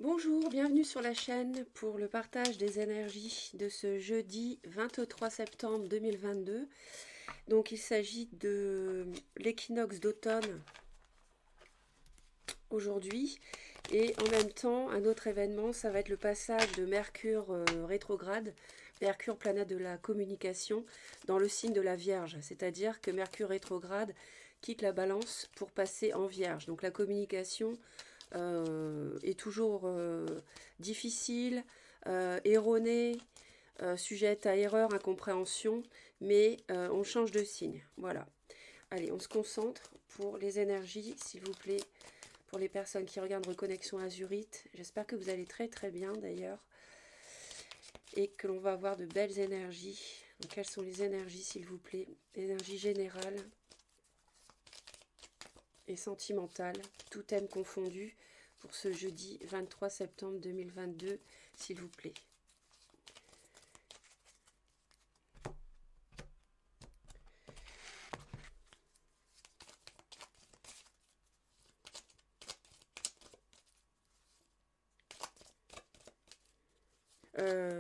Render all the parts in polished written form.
Bonjour, bienvenue sur la chaîne pour le partage des énergies de ce jeudi 23 septembre 2022. Donc il s'agit de l'équinoxe d'automne aujourd'hui et en même temps un autre événement, ça va être le passage de Mercure rétrograde, Mercure planète de la communication dans le signe de la Vierge, c'est-à-dire que Mercure rétrograde quitte la Balance pour passer en Vierge. Donc la communication est toujours difficile, erronée, sujette à erreur, incompréhension, mais on change de signe. Voilà. Allez, on se concentre pour les énergies, s'il vous plaît, pour les personnes qui regardent Reconnexion Azurite. J'espère que vous allez très très bien d'ailleurs et que l'on va avoir de belles énergies. Donc, quelles sont les énergies, s'il vous plaît? Énergie générale et sentimentale, tout thème confondu, pour ce jeudi 23 septembre 2022, s'il vous plaît.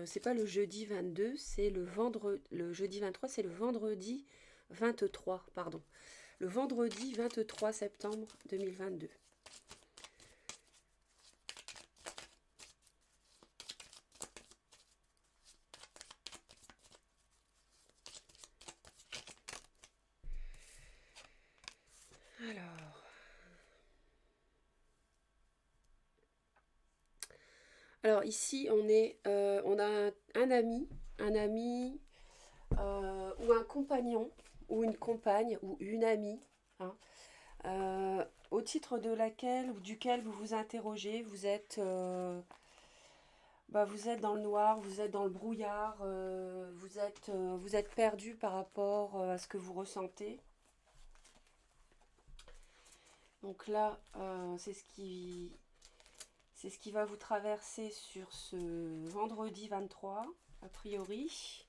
C'est pas le jeudi 22, c'est le vendredi. Le jeudi 23, c'est le vendredi 23, pardon. Le vendredi 23 septembre 2022. Alors, ici on a un ami ou un compagnon ou une compagne ou une amie, hein, au titre de laquelle ou duquel vous vous interrogez, vous êtes dans le noir, vous êtes dans le brouillard, vous êtes perdu par rapport à ce que vous ressentez. Donc là, c'est ce qui va vous traverser sur ce vendredi 23, a priori.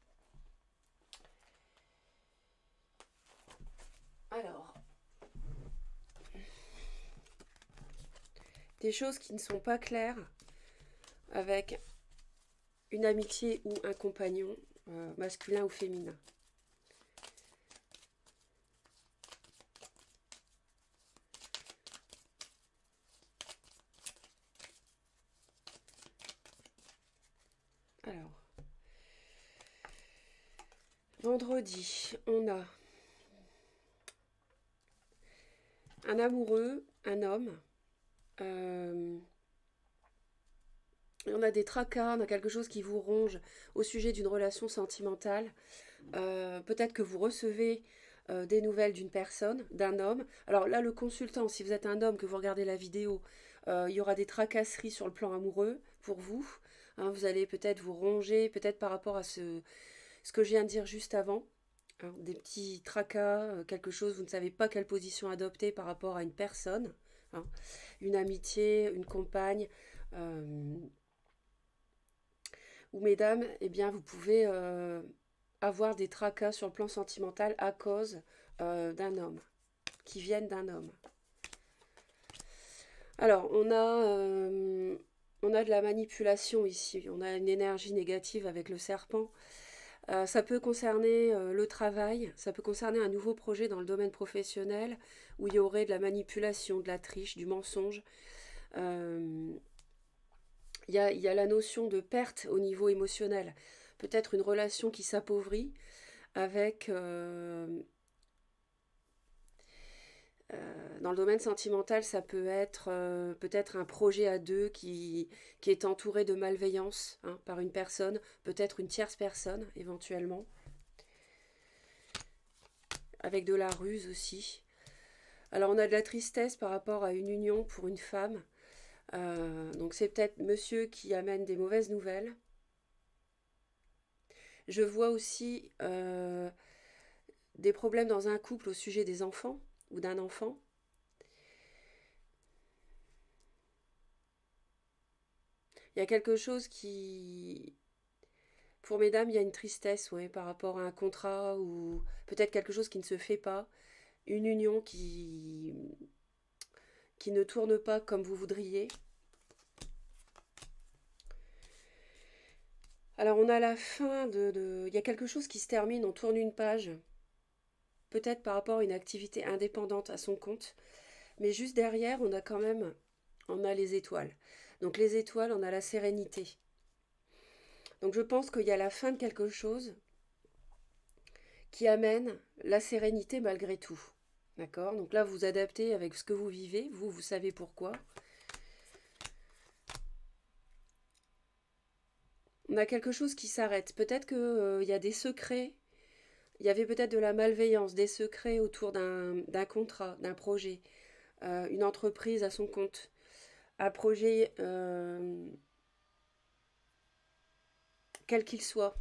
Alors, des choses qui ne sont pas claires avec une amitié ou un compagnon, masculin ou féminin. Alors, vendredi, on a un amoureux, un homme. On a des tracas, on a quelque chose qui vous ronge au sujet d'une relation sentimentale. Peut-être que vous recevez des nouvelles d'une personne, d'un homme. Alors là, le consultant, si vous êtes un homme, que vous regardez la vidéo, il y aura des tracasseries sur le plan amoureux pour vous. Hein, vous allez peut-être vous ronger, peut-être par rapport à ce que je viens de dire juste avant. Hein, des petits tracas, quelque chose, vous ne savez pas quelle position adopter par rapport à une personne. Hein, une amitié, une compagne. Ou mesdames, eh bien, vous pouvez avoir des tracas sur le plan sentimental à cause d'un homme, qui viennent d'un homme. Alors, on a de la manipulation ici, on a une énergie négative avec le serpent. Ça peut concerner le travail, ça peut concerner un nouveau projet dans le domaine professionnel où il y aurait de la manipulation, de la triche, du mensonge. Euh, il y a la notion de perte au niveau émotionnel. Peut-être une relation qui s'appauvrit avec, dans le domaine sentimental, ça peut être peut-être un projet à deux qui est entouré de malveillance, hein, par une personne, peut-être une tierce personne éventuellement, avec de la ruse aussi. Alors on a de la tristesse par rapport à une union pour une femme. Donc c'est peut-être monsieur qui amène des mauvaises nouvelles. Je vois aussi des problèmes dans un couple au sujet des enfants ou d'un enfant. Il y a quelque chose qui... Pour mesdames, il y a une tristesse, ouais, par rapport à un contrat ou peut-être quelque chose qui ne se fait pas. Une union qui ne tourne pas comme vous voudriez. Alors on a la fin il y a quelque chose qui se termine, on tourne une page, peut-être par rapport à une activité indépendante à son compte, mais juste derrière, on a quand même, on a les étoiles. Donc les étoiles, on a la sérénité. Donc je pense qu'il y a la fin de quelque chose qui amène la sérénité malgré tout. D'accord? Donc là, vous adaptez avec ce que vous vivez, vous savez pourquoi. On a quelque chose qui s'arrête. Peut-être qu'il y a des secrets, il y avait peut-être de la malveillance, des secrets autour d'un contrat, d'un projet, une entreprise à son compte, un projet quel qu'il soit,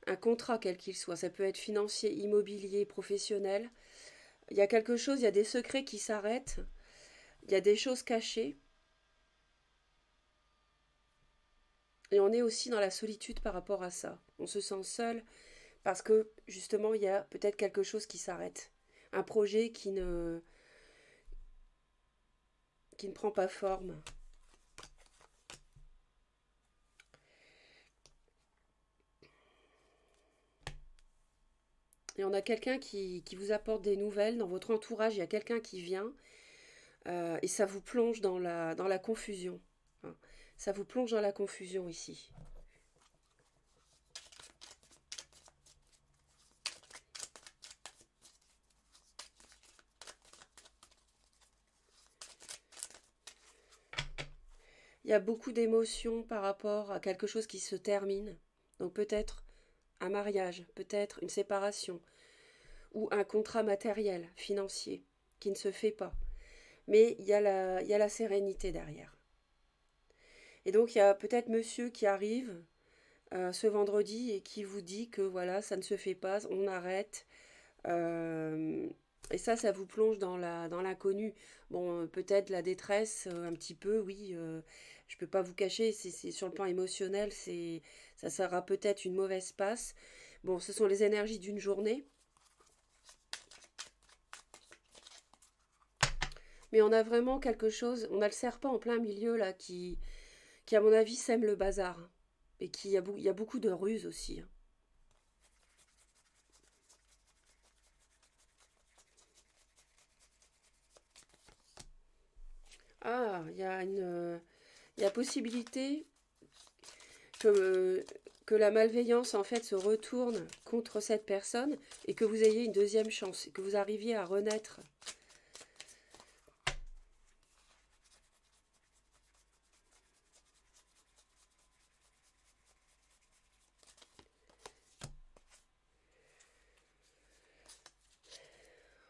un contrat quel qu'il soit. Ça peut être financier, immobilier, professionnel. Il y a quelque chose, il y a des secrets qui s'arrêtent, il y a des choses cachées. Et on est aussi dans la solitude par rapport à ça. On se sent seul parce que justement, il y a peut-être quelque chose qui s'arrête. Un projet qui ne prend pas forme. Et on a quelqu'un qui vous apporte des nouvelles. Dans votre entourage, il y a quelqu'un qui vient et ça vous plonge dans la confusion. Hein. Ça vous plonge dans la confusion ici. Il y a beaucoup d'émotions par rapport à quelque chose qui se termine. Donc peut-être un mariage, peut-être une séparation ou un contrat matériel, financier, qui ne se fait pas. Mais il y a la sérénité derrière. Et donc il y a peut-être monsieur qui arrive ce vendredi et qui vous dit que voilà, ça ne se fait pas, on arrête. Euh, et ça vous plonge dans l'inconnu. Bon, peut-être la détresse, un petit peu, oui. Je peux pas vous cacher, c'est sur le plan émotionnel, ça sera peut-être une mauvaise passe. Bon, ce sont les énergies d'une journée. Mais on a vraiment quelque chose, on a le serpent en plein milieu là qui à mon avis sème le bazar. Et il y a beaucoup de ruses aussi. Ah, il y a possibilité que, que la malveillance en fait se retourne contre cette personne et que vous ayez une deuxième chance, et que vous arriviez à renaître.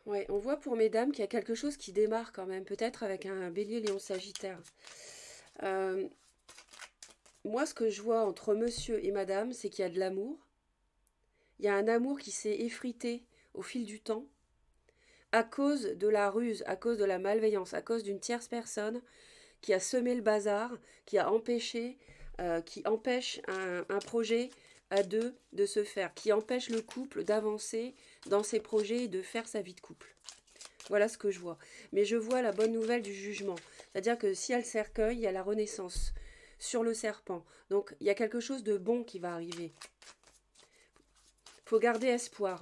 Ouais, on voit pour mesdames qu'il y a quelque chose qui démarre quand même, peut-être avec un bélier, lion, sagittaire. Euh, Moi, ce que je vois entre monsieur et madame, c'est qu'il y a de l'amour. Il y a un amour qui s'est effrité au fil du temps à cause de la ruse, à cause de la malveillance, à cause d'une tierce personne qui a semé le bazar, qui empêche un projet à deux de se faire, qui empêche le couple d'avancer dans ses projets et de faire sa vie de couple. Voilà ce que je vois. Mais je vois la bonne nouvelle du jugement. C'est-à-dire que si elle cercueil, il y a la renaissance sur le serpent. Donc il y a quelque chose de bon qui va arriver. Il faut garder espoir.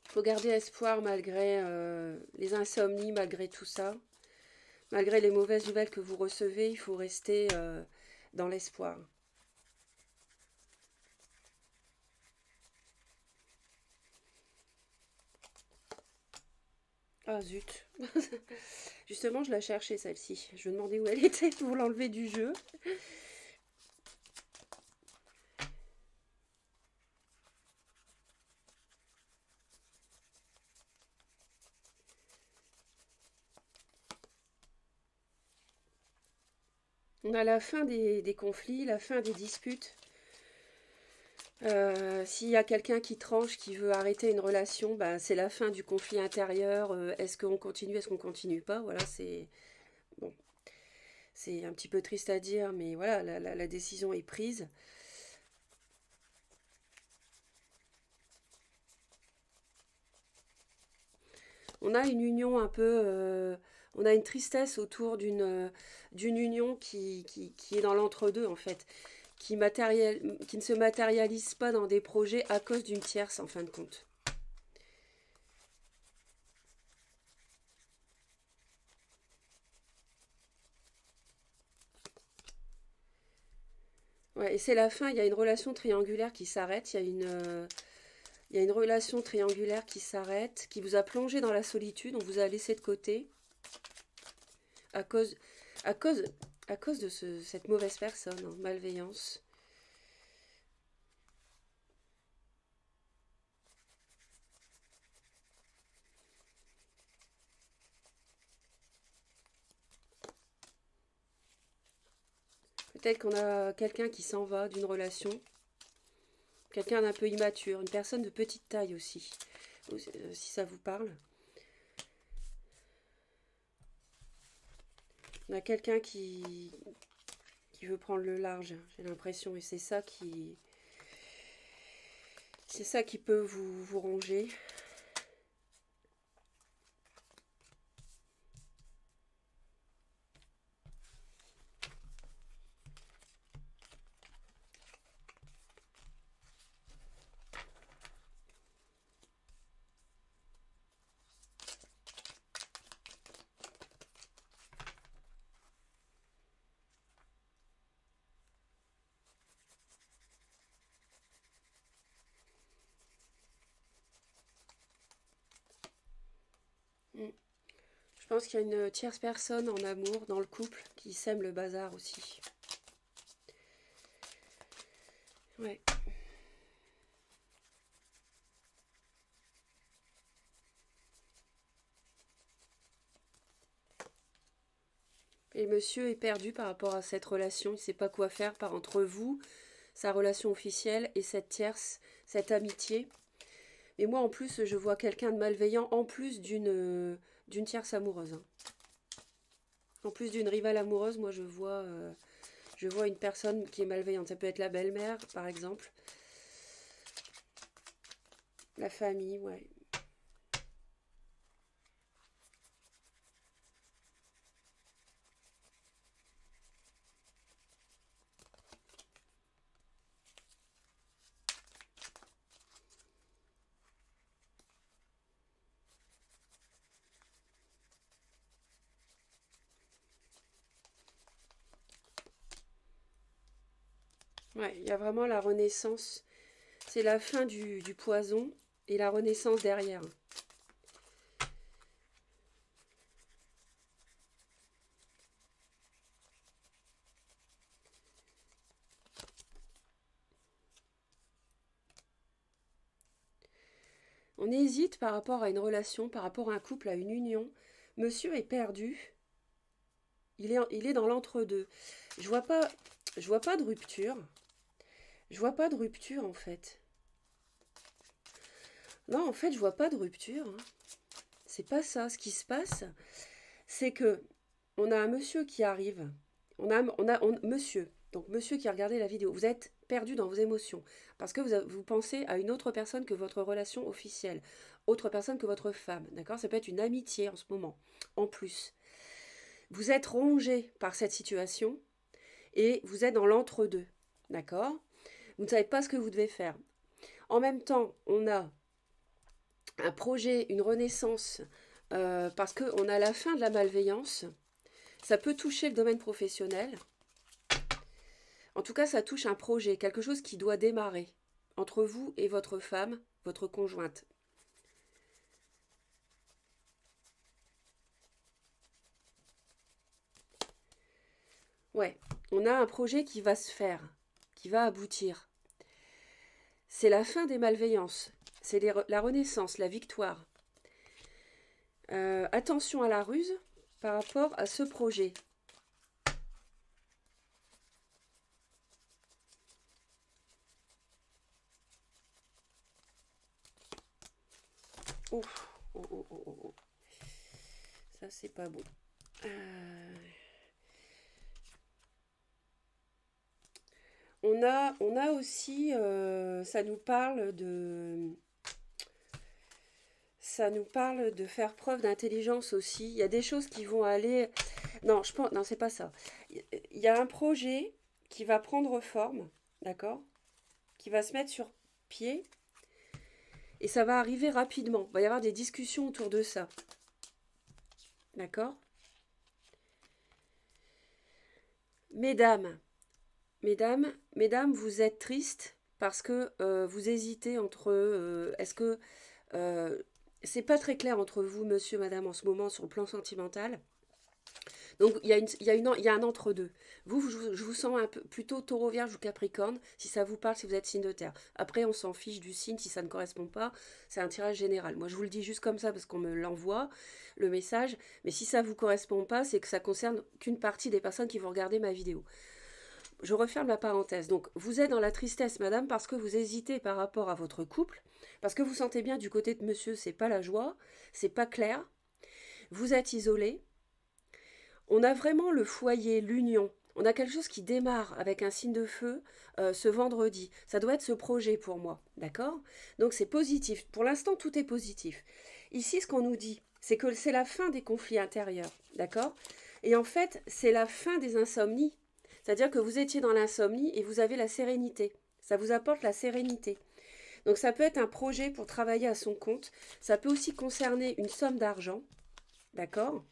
Il faut garder espoir malgré les insomnies, malgré tout ça. Malgré les mauvaises nouvelles que vous recevez, il faut rester dans l'espoir. Ah zut. Justement, je la cherchais celle-ci. Je me demandais où elle était pour l'enlever du jeu. On a la fin des conflits, la fin des disputes. S'il y a quelqu'un qui tranche, qui veut arrêter une relation, ben, c'est la fin du conflit intérieur. Est-ce qu'on continue, est-ce qu'on continue pas? Voilà, c'est bon, c'est un petit peu triste à dire, mais voilà, la décision est prise. On a une union un peu... on a une tristesse autour d'une union qui est dans l'entre-deux, en fait. Qui ne se matérialise pas dans des projets à cause d'une tierce, en fin de compte. Ouais, et c'est la fin, il y a une relation triangulaire qui s'arrête, il y a une relation triangulaire qui s'arrête, qui vous a plongé dans la solitude, on vous a laissé de côté à cause, à cause, à cause de cette mauvaise personne, hein, malveillance. Peut-être qu'on a quelqu'un qui s'en va d'une relation, quelqu'un d'un peu immature, une personne de petite taille aussi, si ça vous parle. On a quelqu'un qui veut prendre le large, j'ai l'impression, et c'est ça qui peut vous ronger. Mm. Je pense qu'il y a une tierce personne en amour, dans le couple, qui sème le bazar aussi. Ouais. Et monsieur est perdu par rapport à cette relation, il ne sait pas quoi faire par entre vous, sa relation officielle et cette tierce, cette amitié. Et moi en plus je vois quelqu'un de malveillant en plus d'une tierce amoureuse, hein. En plus d'une rivale amoureuse, moi je vois une personne qui est malveillante. Ça peut être la belle-mère par exemple, la famille, ouais. Ouais, il y a vraiment la renaissance. C'est la fin du poison et la renaissance derrière. On hésite par rapport à une relation, par rapport à un couple, à une union. Monsieur est perdu. Il est dans l'entre-deux. Je vois pas, je vois pas de rupture. Je vois pas de rupture en fait. Non, en fait, je vois pas de rupture, hein. C'est pas ça. Ce qui se passe, c'est que on a un monsieur qui arrive. Monsieur. Donc monsieur qui a regardé la vidéo. Vous êtes perdu dans vos émotions parce que vous pensez à une autre personne que votre relation officielle, autre personne que votre femme. D'accord? Ça peut être une amitié en ce moment. En plus, vous êtes rongé par cette situation et vous êtes dans l'entre-deux. D'accord? Vous ne savez pas ce que vous devez faire. En même temps, on a un projet, une renaissance, parce qu'on a la fin de la malveillance. Ça peut toucher le domaine professionnel. En tout cas, ça touche un projet, quelque chose qui doit démarrer entre vous et votre femme, votre conjointe. Ouais, on a un projet qui va se faire, qui va aboutir. C'est la fin des malveillances, c'est la renaissance, la victoire. Attention à la ruse par rapport à ce projet. Oh, oh, oh, oh, oh, oh. Ça, c'est pas bon. On a aussi, ça nous parle de... ça nous parle de faire preuve d'intelligence aussi. Il y a des choses qui vont aller... Non, je pense... Non, c'est pas ça. Il y a un projet qui va prendre forme, d'accord? Qui va se mettre sur pied et ça va arriver rapidement. Il va y avoir des discussions autour de ça, d'accord? Mesdames, mesdames, vous êtes tristes parce que vous hésitez entre... est-ce que... euh, c'est pas très clair entre vous, monsieur, madame, en ce moment, sur le plan sentimental. Donc, il y a un entre-deux. Vous, je vous sens un peu plutôt taureau, vierge ou capricorne, si ça vous parle, si vous êtes signe de terre. Après, on s'en fiche du signe, si ça ne correspond pas, c'est un tirage général. Moi, je vous le dis juste comme ça parce qu'on me l'envoie, le message. Mais si ça ne vous correspond pas, c'est que ça concerne qu'une partie des personnes qui vont regarder ma vidéo. Je referme la parenthèse. Donc, vous êtes dans la tristesse, madame, parce que vous hésitez par rapport à votre couple, parce que vous sentez bien du côté de monsieur, c'est pas la joie, c'est pas clair. Vous êtes isolé. On a vraiment le foyer, l'union. On a quelque chose qui démarre avec un signe de feu ce vendredi. Ça doit être ce projet pour moi, d'accord? Donc c'est positif. Pour l'instant, tout est positif. Ici, ce qu'on nous dit, c'est que c'est la fin des conflits intérieurs, d'accord? Et en fait, c'est la fin des insomnies. C'est-à-dire que vous étiez dans l'insomnie et vous avez la sérénité. Ça vous apporte la sérénité. Donc ça peut être un projet pour travailler à son compte. Ça peut aussi concerner une somme d'argent, d'accord?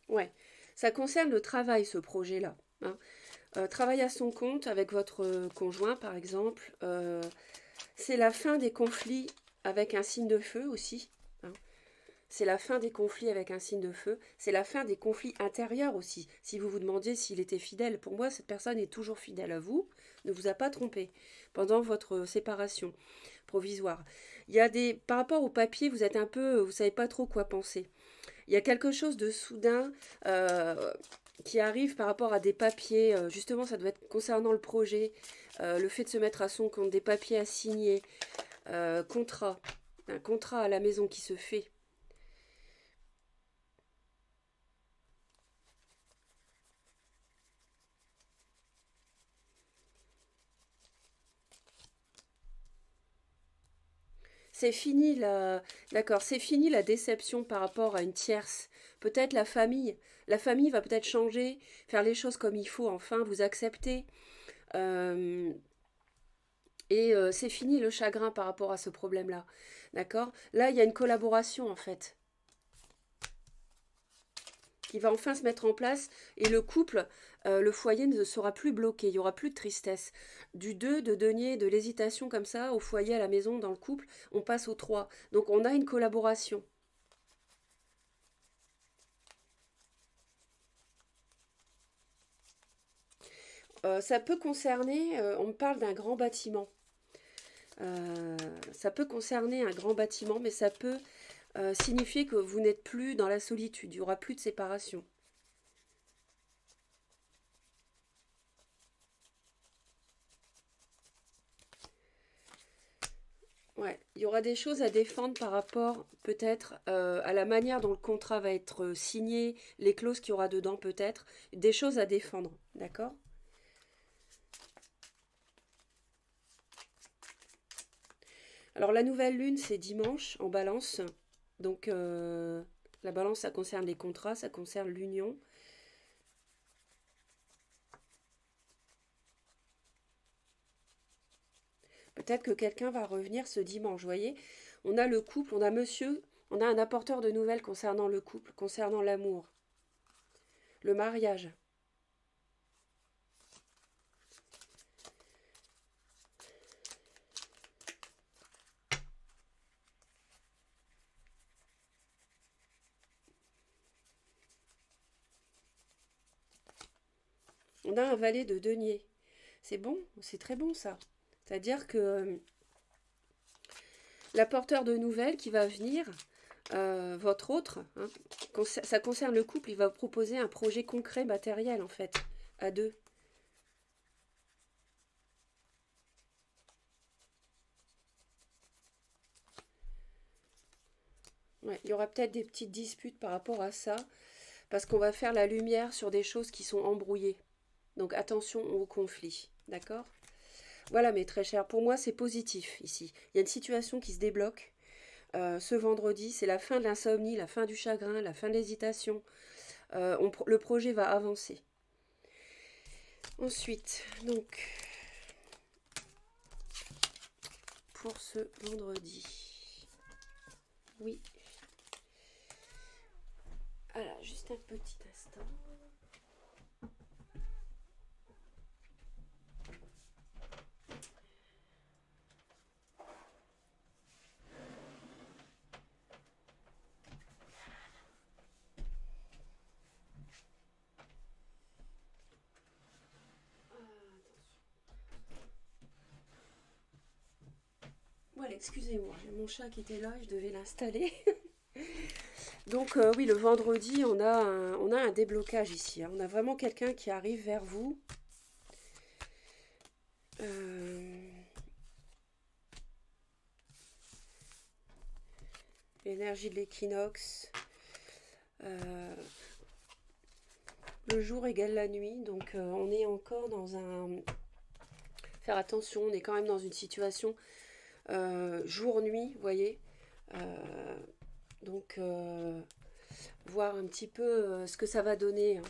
Ouais, ça concerne le travail, ce projet-là, hein. Travailler à son compte avec votre conjoint, par exemple, c'est la fin des conflits avec un signe de feu aussi, hein. C'est la fin des conflits avec un signe de feu. C'est la fin des conflits intérieurs aussi. Si vous vous demandiez s'il était fidèle, pour moi, cette personne est toujours fidèle à vous, ne vous a pas trompé pendant votre séparation provisoire. Il y a des, par rapport au papier, vous êtes un peu, vous savez pas trop quoi penser. Il y a quelque chose de soudain qui arrive par rapport à des papiers. Justement, ça doit être concernant le projet, le fait de se mettre à son compte, des papiers à signer, contrat, un contrat à la maison qui se fait. C'est fini la, d'accord, c'est fini la déception par rapport à une tierce. Peut-être la famille. La famille va peut-être changer, faire les choses comme il faut, enfin, vous accepter. Euh, Et c'est fini le chagrin par rapport à ce problème-là. D'accord? Là, il y a une collaboration en fait qui va enfin se mettre en place et le couple, le foyer ne sera plus bloqué, il n'y aura plus de tristesse. Du 2 de denier, de l'hésitation comme ça, au foyer, à la maison, dans le couple, on passe au 3. Donc on a une collaboration. Ça peut concerner, on me parle d'un grand bâtiment. Ça peut concerner un grand bâtiment, mais ça peut signifier que vous n'êtes plus dans la solitude, il n'y aura plus de séparation. Ouais, il y aura des choses à défendre par rapport peut-être à la manière dont le contrat va être signé, les clauses qu'il y aura dedans peut-être, des choses à défendre, d'accord? Alors la nouvelle lune c'est dimanche en balance, donc la balance ça concerne les contrats, ça concerne l'union. Peut-être que quelqu'un va revenir ce dimanche, vous voyez? On a le couple, on a monsieur, on a un apporteur de nouvelles concernant le couple, concernant l'amour, le mariage. On a un valet de denier. C'est bon, c'est très bon ça. C'est-à-dire que l'apporteur de nouvelles qui va venir, votre autre, hein, ça concerne le couple, il va proposer un projet concret, matériel en fait, à deux. Ouais, il y aura peut-être des petites disputes par rapport à ça, parce qu'on va faire la lumière sur des choses qui sont embrouillées. Donc attention au conflit, d'accord? Voilà, mes très chers, pour moi c'est positif ici. Il y a une situation qui se débloque. Ce vendredi, c'est la fin de l'insomnie, la fin du chagrin, la fin de l'hésitation. Le projet va avancer. Ensuite, donc, pour ce vendredi. Oui. Alors, juste un petit instant. Voilà, excusez-moi, j'ai mon chat qui était là, je devais l'installer. Donc oui, le vendredi, on a un déblocage ici, hein. On a vraiment quelqu'un qui arrive vers vous. L'énergie de l'équinoxe. Le jour égale la nuit, donc on est encore dans un... Faire attention, on est quand même dans une situation jour-nuit, vous voyez. Euh, donc, voir un petit peu ce que ça va donner, hein,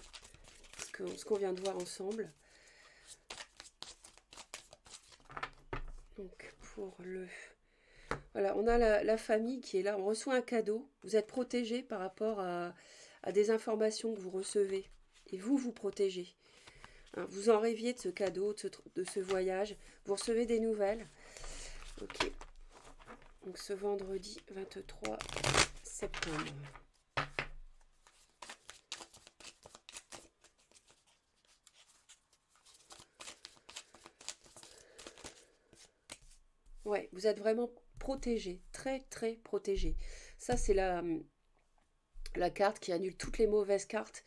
ce qu'on vient de voir ensemble. Donc, pour le... Voilà, on a la famille qui est là, on reçoit un cadeau, vous êtes protégé par rapport à des informations que vous recevez. Et vous, vous protégez. Hein, vous en rêviez de ce cadeau, de ce voyage, vous recevez des nouvelles. Ok, donc ce vendredi 23 septembre. Ouais, vous êtes vraiment protégé, très très protégé. Ça, c'est la carte qui annule toutes les mauvaises cartes.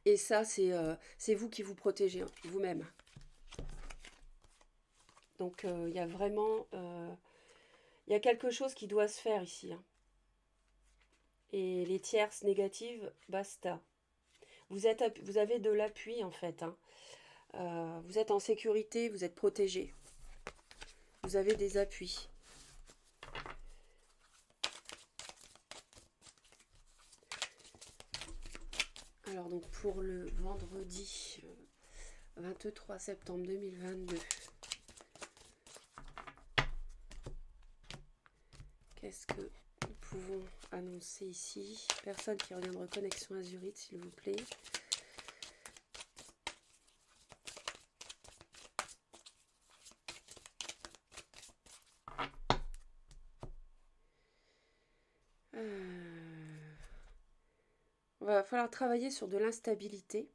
Et ça, c'est vous qui vous protégez, hein, vous-même. Donc, il y a vraiment... il y a quelque chose qui doit se faire ici, hein. Et les tierces négatives, basta. Vous avez de l'appui, en fait, hein. Vous êtes en sécurité, vous êtes protégé. Vous avez des appuis. Alors, donc, pour le vendredi 23 septembre 2022, qu'est-ce que nous pouvons annoncer ici? Personne qui revient de reconnexion Azurite, s'il vous plaît. Il va falloir travailler sur de l'instabilité.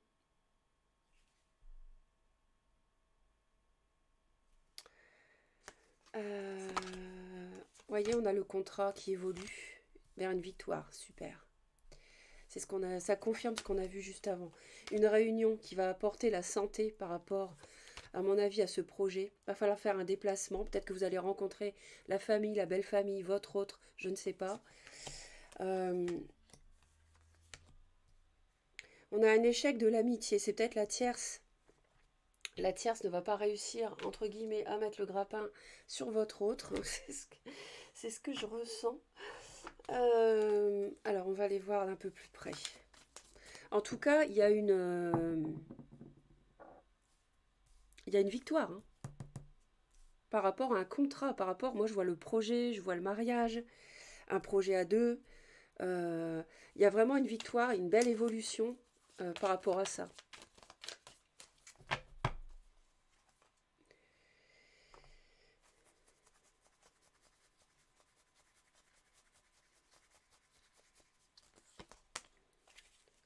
Voyez, on a le contrat qui évolue vers une victoire. Super. C'est ce qu'on a, ça confirme ce qu'on a vu juste avant. Une réunion qui va apporter la santé par rapport, à mon avis, à ce projet. Il va falloir faire un déplacement. Peut-être que vous allez rencontrer la famille, la belle famille, votre autre, je ne sais pas. On a un échec de l'amitié. C'est peut-être la tierce. La tierce ne va pas réussir, entre guillemets, à mettre le grappin sur votre autre. C'est ce que je ressens. Alors, on va aller voir d'un peu plus près. En tout cas, il y a une victoire, hein, par rapport à un contrat. Moi, je vois le projet, je vois le mariage, un projet à deux. Il y a vraiment une victoire, une belle évolution par rapport à ça.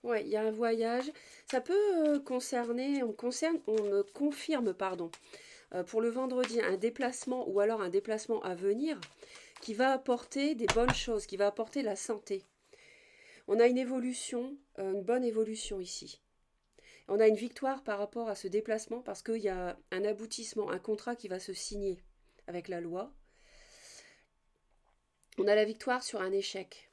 Ouais, il y a un voyage. Ça peut on me confirme, pardon, pour le vendredi, un déplacement ou alors un déplacement à venir qui va apporter des bonnes choses, qui va apporter la santé. On a une évolution, une bonne évolution ici. On a une victoire par rapport à ce déplacement parce qu'il y a un aboutissement, un contrat qui va se signer avec la loi. On a la victoire sur un échec.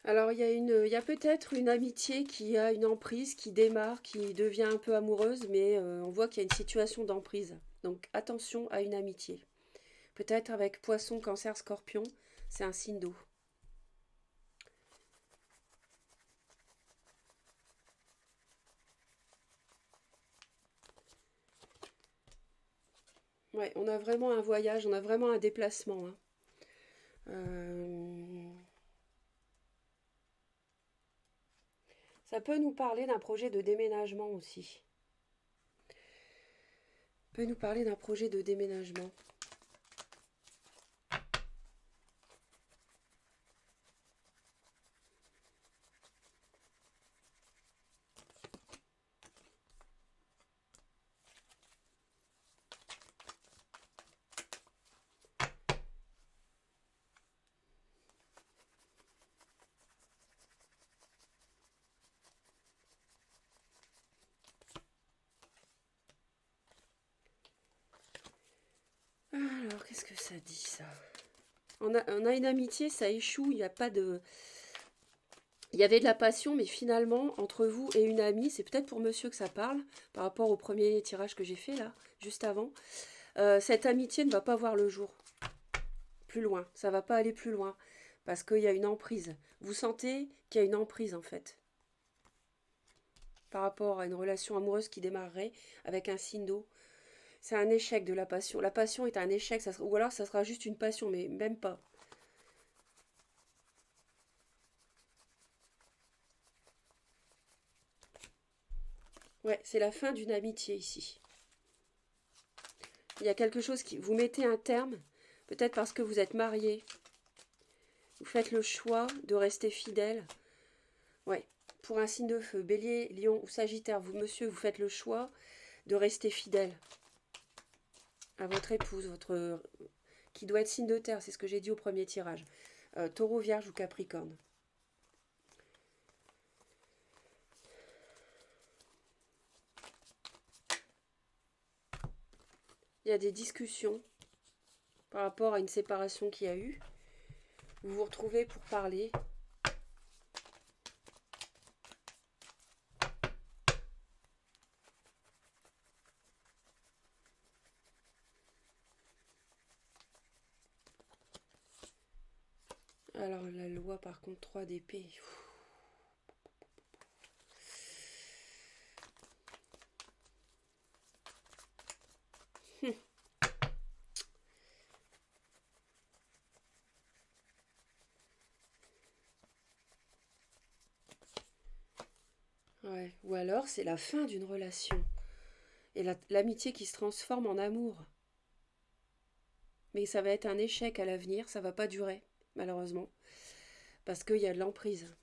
Alors, il y a peut-être une amitié qui a une emprise, qui démarre, qui devient un peu amoureuse, mais on voit qu'il y a une situation d'emprise. Donc, attention à une amitié. Peut-être avec Poisson, Cancer, Scorpion, c'est un signe d'eau. Ouais, on a vraiment un voyage, on a vraiment un déplacement, hein. Euh, Ça peut nous parler d'un projet de déménagement aussi. Peut nous parler d'un projet de déménagement. Alors, qu'est-ce que ça dit, ça? On a une amitié, ça échoue, il n'y a pas de... Il y avait de la passion, mais finalement, entre vous et une amie, c'est peut-être pour monsieur que ça parle, par rapport au premier tirage que j'ai fait, là, juste avant. Cette amitié ne va pas voir le jour. Plus loin, ça va pas aller plus loin, parce qu'il y a une emprise. Vous sentez qu'il y a une emprise, en fait, par rapport à une relation amoureuse qui démarrerait avec un signe d'eau. C'est un échec de la passion. La passion est un échec, ou alors ça sera juste une passion, mais même pas. Ouais, c'est la fin d'une amitié ici. Il y a quelque chose qui... Vous mettez un terme, peut-être parce que vous êtes marié. Vous faites le choix de rester fidèle. Ouais, pour un signe de feu, bélier, lion ou sagittaire, vous, monsieur, vous faites le choix de rester fidèle à votre épouse, qui doit être signe de terre, c'est ce que j'ai dit au premier tirage. Taureau, vierge ou capricorne. Il y a des discussions par rapport à une séparation qu'il y a eu. Vous vous retrouvez pour parler. Alors la loi par contre 3 d'épée. Ouais. Ou alors c'est la fin d'une relation. Et l'amitié qui se transforme en amour. Mais ça va être un échec à l'avenir, ça va pas durer, malheureusement. Parce qu'il y a de l'emprise.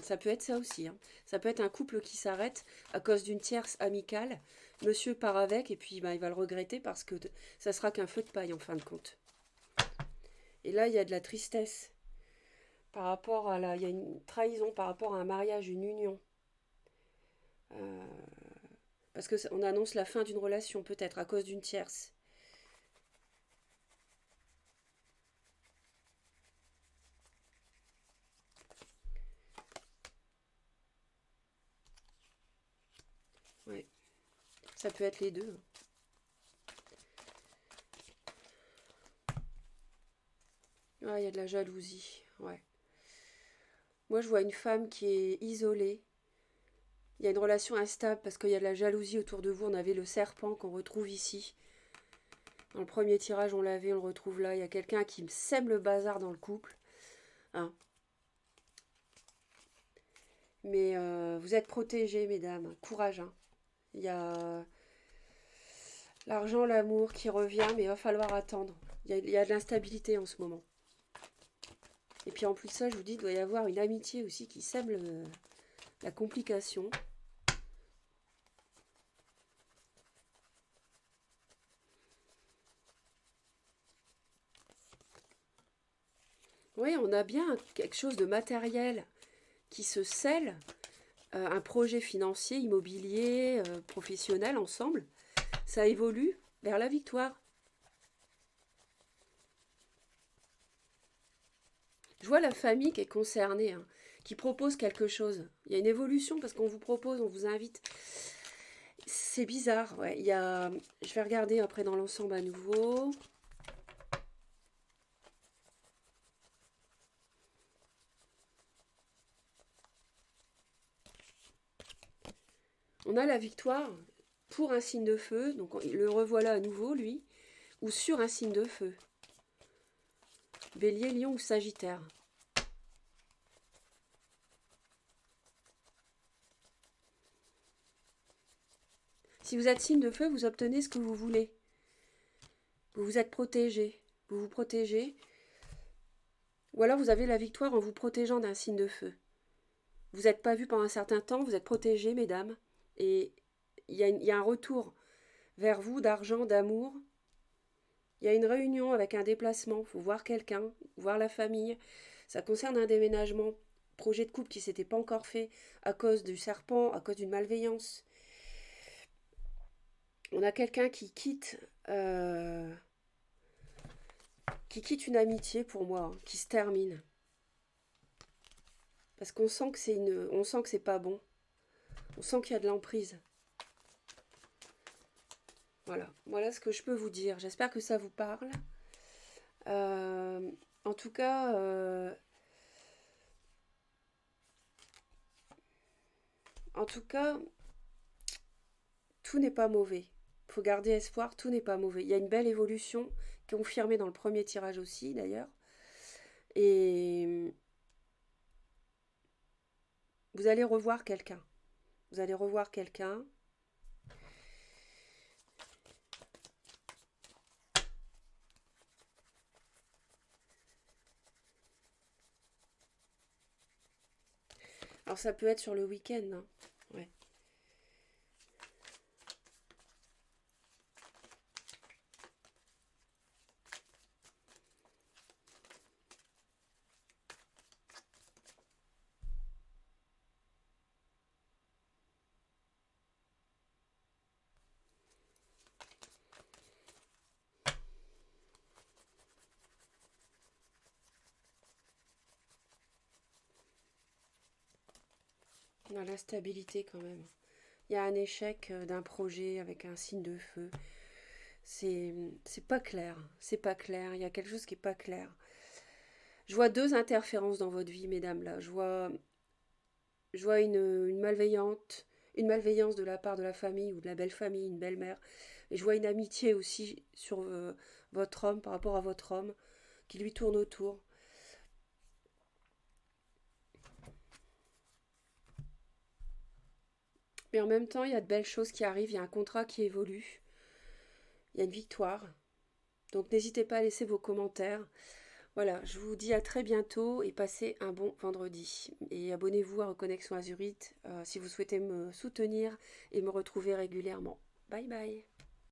Ça peut être ça aussi, hein. Ça peut être un couple qui s'arrête à cause d'une tierce amicale. Monsieur part avec et puis il va le regretter parce que ça sera qu'un feu de paille en fin de compte. Et là, il y a de la tristesse par rapport à il y a une trahison par rapport à un mariage, une union. Euh, Parce que on annonce la fin d'une relation peut-être à cause d'une tierce. Ouais, ça peut être les deux. Ah, il y a de la jalousie, ouais. Moi, je vois une femme qui est isolée. Il y a une relation instable parce qu'il y a de la jalousie autour de vous. On avait le serpent qu'on retrouve ici. Dans le premier tirage, on l'avait, on le retrouve là. Il y a quelqu'un qui sème le bazar dans le couple. Hein. Mais vous êtes protégés, mesdames. Courage. Hein. Il y a l'argent, l'amour qui revient, mais il va falloir attendre. Il y a de l'instabilité en ce moment. Et puis en plus de ça, je vous dis, il doit y avoir une amitié aussi qui sème la complication. Oui, on a bien quelque chose de matériel qui se scelle, un projet financier, immobilier, professionnel ensemble. Ça évolue vers la victoire. Je vois la famille qui est concernée, hein, qui propose quelque chose. Il y a une évolution parce qu'on vous propose, on vous invite. C'est bizarre, ouais. Il y a... Je vais regarder après dans l'ensemble à nouveau. On a la victoire pour un signe de feu, donc le revoilà à nouveau, lui, ou sur un signe de feu. Bélier, Lion ou Sagittaire. Si vous êtes signe de feu, vous obtenez ce que vous voulez. Vous vous êtes protégé. Vous vous protégez. Ou alors vous avez la victoire en vous protégeant d'un signe de feu. Vous n'êtes pas vu pendant un certain temps, vous êtes protégé, mesdames. Et il y a un retour vers vous d'argent, d'amour. Il y a une réunion avec un déplacement. Il faut voir quelqu'un, voir la famille. Ça concerne un déménagement. Projet de couple qui ne s'était pas encore fait à cause du serpent, à cause d'une malveillance. On a quelqu'un qui quitte une amitié pour moi, hein, qui se termine. Parce qu'on sent que on sent que c'est pas bon. On sent qu'il y a de l'emprise. Voilà, voilà ce que je peux vous dire. J'espère que ça vous parle. En tout cas, tout n'est pas mauvais. Il faut garder espoir, tout n'est pas mauvais. Il y a une belle évolution, confirmée dans le premier tirage aussi d'ailleurs. Et vous allez revoir quelqu'un. Vous allez revoir quelqu'un. Alors ça peut être sur le week-end. Hein. Ouais. On a la stabilité quand même. Il y a un échec d'un projet avec un signe de feu. C'est pas clair. C'est pas clair. Il y a quelque chose qui est pas clair. Je vois deux interférences dans votre vie, mesdames, là. Je vois une malveillance de la part de la famille ou de la belle famille, une belle-mère. Et je vois une amitié aussi sur votre homme, par rapport à votre homme, qui lui tourne autour. Mais en même temps, il y a de belles choses qui arrivent, il y a un contrat qui évolue, il y a une victoire. Donc n'hésitez pas à laisser vos commentaires. Voilà, je vous dis à très bientôt et passez un bon vendredi. Et abonnez-vous à Reconnexion Azurite si vous souhaitez me soutenir et me retrouver régulièrement. Bye bye.